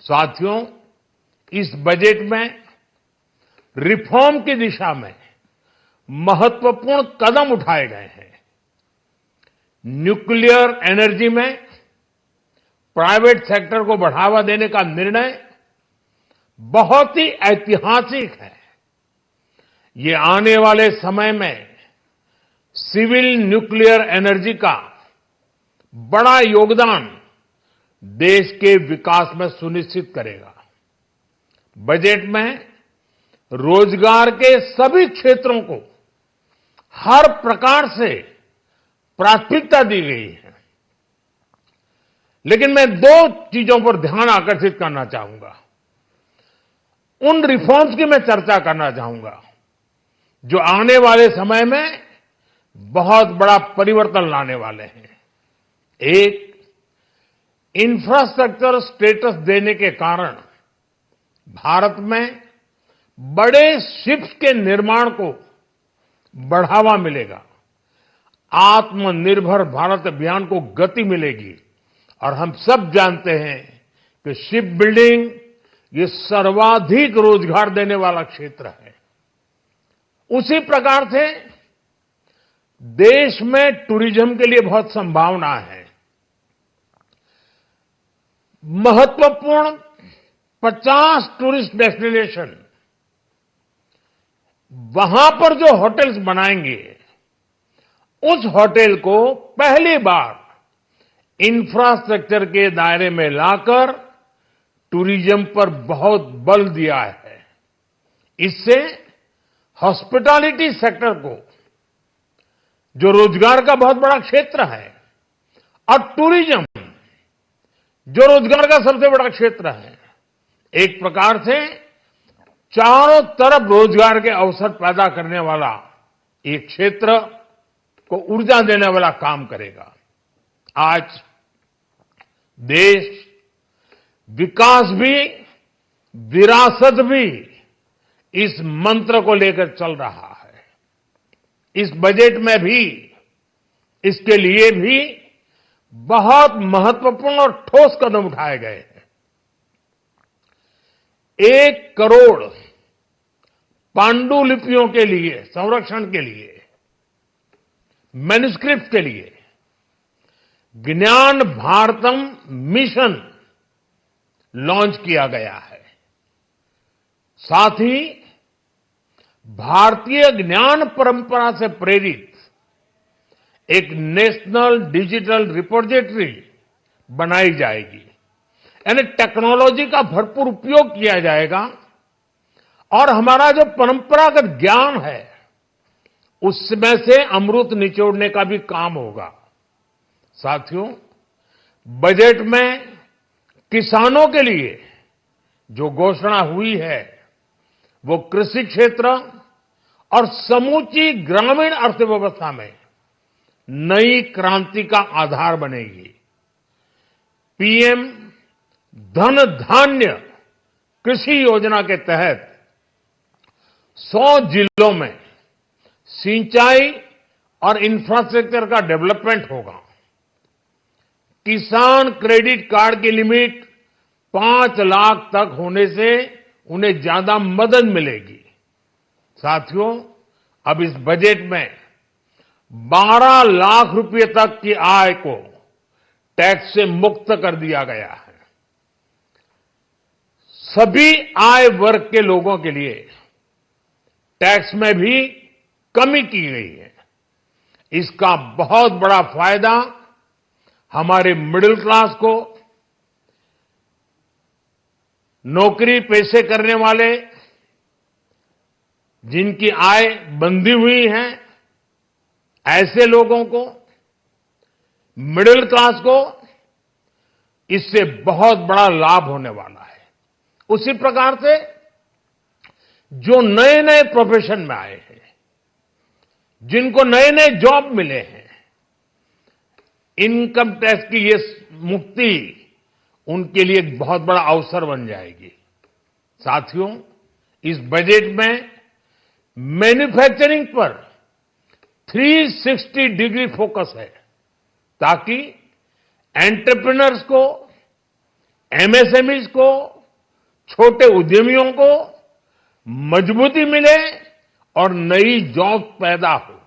साथियों, इस बजट में रिफॉर्म की दिशा में महत्वपूर्ण कदम उठाए गए हैं। न्यूक्लियर एनर्जी में प्राइवेट सेक्टर को बढ़ावा देने का निर्णय बहुत ही ऐतिहासिक है। ये आने वाले समय में सिविल न्यूक्लियर एनर्जी का बड़ा योगदान देश के विकास में सुनिश्चित करेगा। बजट में रोजगार के सभी क्षेत्रों को हर प्रकार से प्राथमिकता दी गई है। लेकिन मैं दो चीजों पर ध्यान आकर्षित करना चाहूंगा। उन रिफॉर्म्स की मैं चर्चा करना चाहूंगा जो आने वाले समय में बहुत बड़ा परिवर्तन लाने वाले हैं। एक, इंफ्रास्ट्रक्चर स्टेटस देने के कारण भारत में बड़े शिप्स के निर्माण को बढ़ावा मिलेगा। आत्मनिर्भर भारत अभियान को गति मिलेगी और हम सब जानते हैं कि शिप बिल्डिंग ये सर्वाधिक रोजगार देने वाला क्षेत्र है। उसी प्रकार से देश में टूरिज्म के लिए बहुत संभावना है। महत्वपूर्ण 50 टूरिस्ट डेस्टिनेशन, वहां पर जो होटल्स बनाएंगे, उस होटल को पहली बार इंफ्रास्ट्रक्चर के दायरे में लाकर टूरिज्म पर बहुत बल दिया है। इससे हॉस्पिटैलिटी सेक्टर को, जो रोजगार का बहुत बड़ा क्षेत्र है, और टूरिज्म जो रोजगार का सबसे बड़ा क्षेत्र है, एक प्रकार से चारों तरफ रोजगार के अवसर पैदा करने वाला एक क्षेत्र को ऊर्जा देने वाला काम करेगा। आज देश विकास भी विरासत भी इस मंत्र को लेकर चल रहा है। इस बजट में भी इसके लिए भी बहुत महत्वपूर्ण और ठोस कदम उठाए गए हैं। 1 करोड़ पांडुलिपियों के लिए संरक्षण के लिए, मैन्युस्क्रिप्ट के लिए ज्ञान भारतम मिशन लॉन्च किया गया है। साथ ही भारतीय ज्ञान परंपरा से प्रेरित एक नेशनल डिजिटल रिपोजिटरी बनाई जाएगी। यानी टेक्नोलॉजी का भरपूर उपयोग किया जाएगा और हमारा जो परंपरागत ज्ञान है उसमें से अमृत निचोड़ने का भी काम होगा। साथियों, बजट में किसानों के लिए जो घोषणा हुई है वो कृषि क्षेत्र और समूची ग्रामीण अर्थव्यवस्था में नई क्रांति का आधार बनेगी। पीएम धन धान्य कृषि योजना के तहत 100 जिलों में सिंचाई और इंफ्रास्ट्रक्चर का डेवलपमेंट होगा। किसान क्रेडिट कार्ड की लिमिट 5 लाख तक होने से उन्हें ज्यादा मदद मिलेगी। साथियों, अब इस बजट में 12 लाख रुपए तक की आय को टैक्स से मुक्त कर दिया गया है। सभी आय वर्ग के लोगों के लिए टैक्स में भी कमी की गई है। इसका बहुत बड़ा फायदा हमारे मिडिल क्लास को, नौकरी पेशे करने वाले जिनकी आय बंधी हुई है, ऐसे लोगों को, मिडिल क्लास को इससे बहुत बड़ा लाभ होने वाला है। उसी प्रकार से जो नए नए प्रोफेशन में आए हैं, जिनको नए नए जॉब मिले हैं, इनकम टैक्स की ये मुक्ति उनके लिए एक बहुत बड़ा अवसर बन जाएगी। साथियों, इस बजट में मैन्युफैक्चरिंग पर 360 डिग्री फोकस है ताकि एंटरप्रेन्योर्स को एमएसएमईज को, छोटे उद्यमियों को मजबूती मिले और नई जॉब पैदा हो।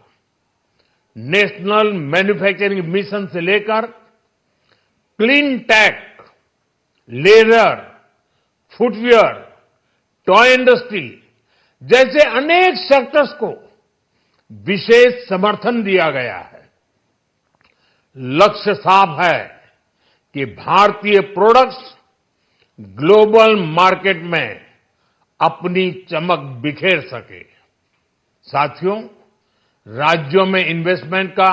नेशनल मैन्युफैक्चरिंग मिशन से लेकर clean tech, leather, footwear, toy industry जैसे अनेक सेक्टर्स को विशेष समर्थन दिया गया है। लक्ष्य साफ है कि भारतीय प्रोडक्ट्स ग्लोबल मार्केट में अपनी चमक बिखेर सके। साथियों, राज्यों में इन्वेस्टमेंट का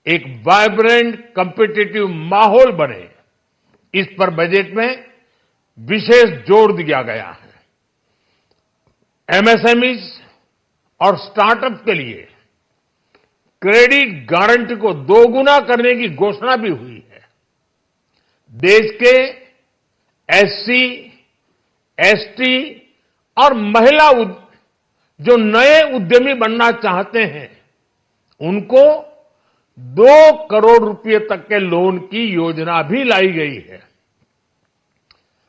एक वाइब्रेंट कॉम्पिटिटिव माहौल बने, इस पर बजट में विशेष जोर दिया गया है। एमएसएमईज और स्टार्टअप के लिए क्रेडिट गारंटी को दोगुना करने की घोषणा भी हुई है। देश के एससी, एसटी और महिला जो नए उद्यमी बनना चाहते हैं, उनको 2 करोड़ रुपए तक के लोन की योजना भी लाई गई है,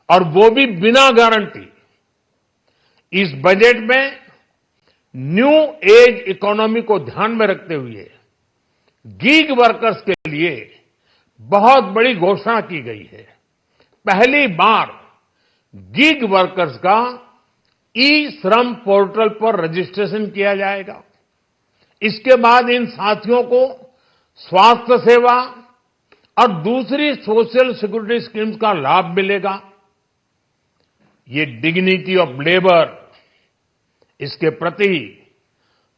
और वो भी बिना गारंटी। इस बजट में न्यू एज इकोनॉमी को ध्यान में रखते हुए गीग वर्कर्स के लिए बहुत बड़ी घोषणा की गई है। पहली बार गीग वर्कर्स का ई श्रम पोर्टल पर रजिस्ट्रेशन किया जाएगा। इसके बाद इन साथियों को स्वास्थ्य सेवा और दूसरी सोशल सिक्योरिटी स्कीम्स का लाभ मिलेगा। ये डिग्निटी ऑफ लेबर, इसके प्रति,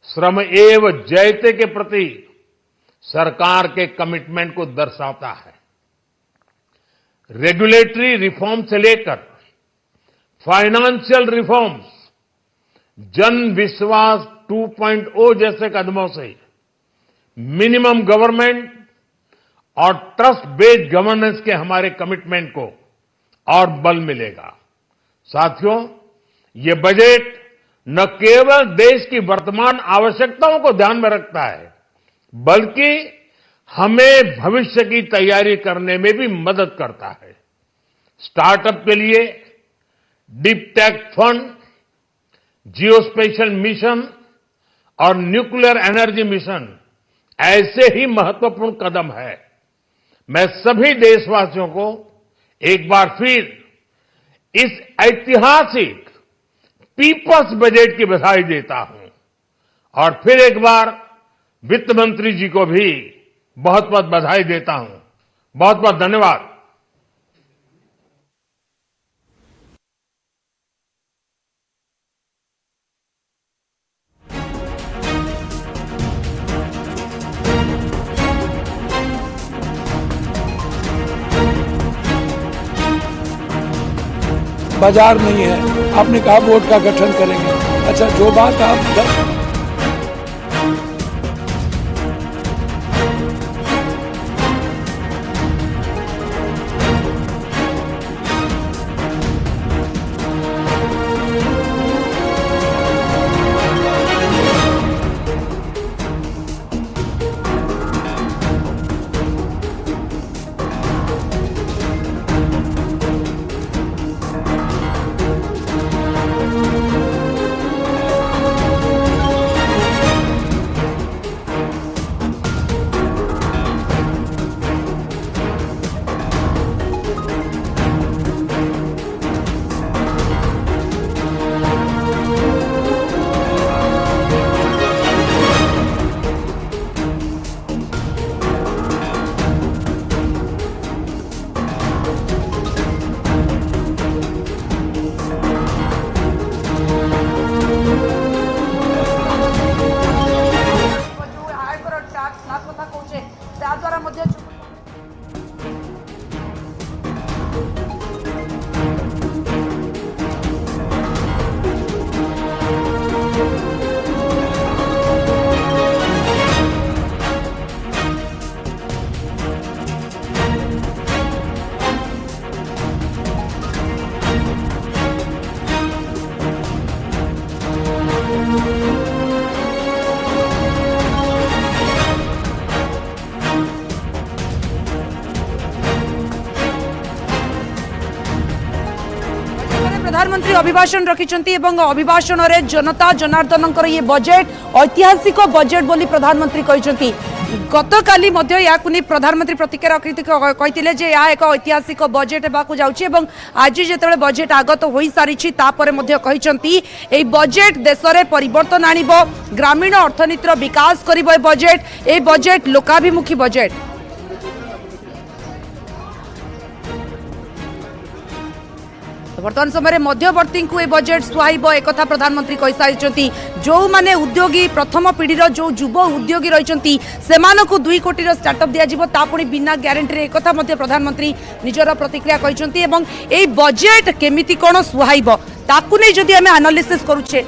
श्रम एव जयते के प्रति सरकार के कमिटमेंट को दर्शाता है। रेगुलेटरी रिफॉर्म से लेकर फाइनेंशियल रिफॉर्म्स, जन विश्वास 2.0 जैसे कदमों से मिनिमम गवर्नमेंट और ट्रस्ट बेस्ड गवर्नेंस के हमारे कमिटमेंट को और बल मिलेगा। साथियों, ये बजट न केवल देश की वर्तमान आवश्यकताओं को ध्यान में रखता है, बल्कि हमें भविष्य की तैयारी करने में भी मदद करता है। स्टार्टअप के लिए deep tech fund, geospatial mission और न्यूक्लियर एनर्जी मिशन ऐसे ही महत्वपूर्ण कदम है। मैं सभी देशवासियों को एक बार फिर इस ऐतिहासिक पीपल्स बजट की बधाई देता हूं, और फिर एक बार वित्त मंत्री जी को भी बहुत बहुत बधाई देता हूं। बहुत बहुत धन्यवाद। बाजार नहीं है, आपने कहा बोर्ड का गठन करेंगे। अच्छा, जो बात आप प्रधानमंत्री अभिभाषण रखिंट अभिभाषण में जनता जनार्दन ये बजेट ऐतिहासिक बजेट बोली प्रधानमंत्री कहते गत काली प्रधानमंत्री प्रतिक्रिया कहते यह एक ऐतिहासिक बजेट होगा आज जो बजेट आगत हो सारी कहते बजेट देश में परिवर्तन आनिब ग्रामीण अर्थनीतिर विकास कर बजेट ए बजेट लोकाभिमुखी बजेट वर्तमान समय मध्यवर्ती को ए बजेट सुहाइब एक प्रधानमंत्री कही सारी जो माने उद्योगी प्रथम पीढ़ी जो युव उद्योगी रही से 2 कोटी स्टार्टअप दिज्व पुणी बिना ग्यारंटी एक प्रधानमंत्री निजर प्रतिक्रिया कहते बजेट केमिति कौन सुहाइब ताकू नहीं जदि आम एनालिसिस करुचे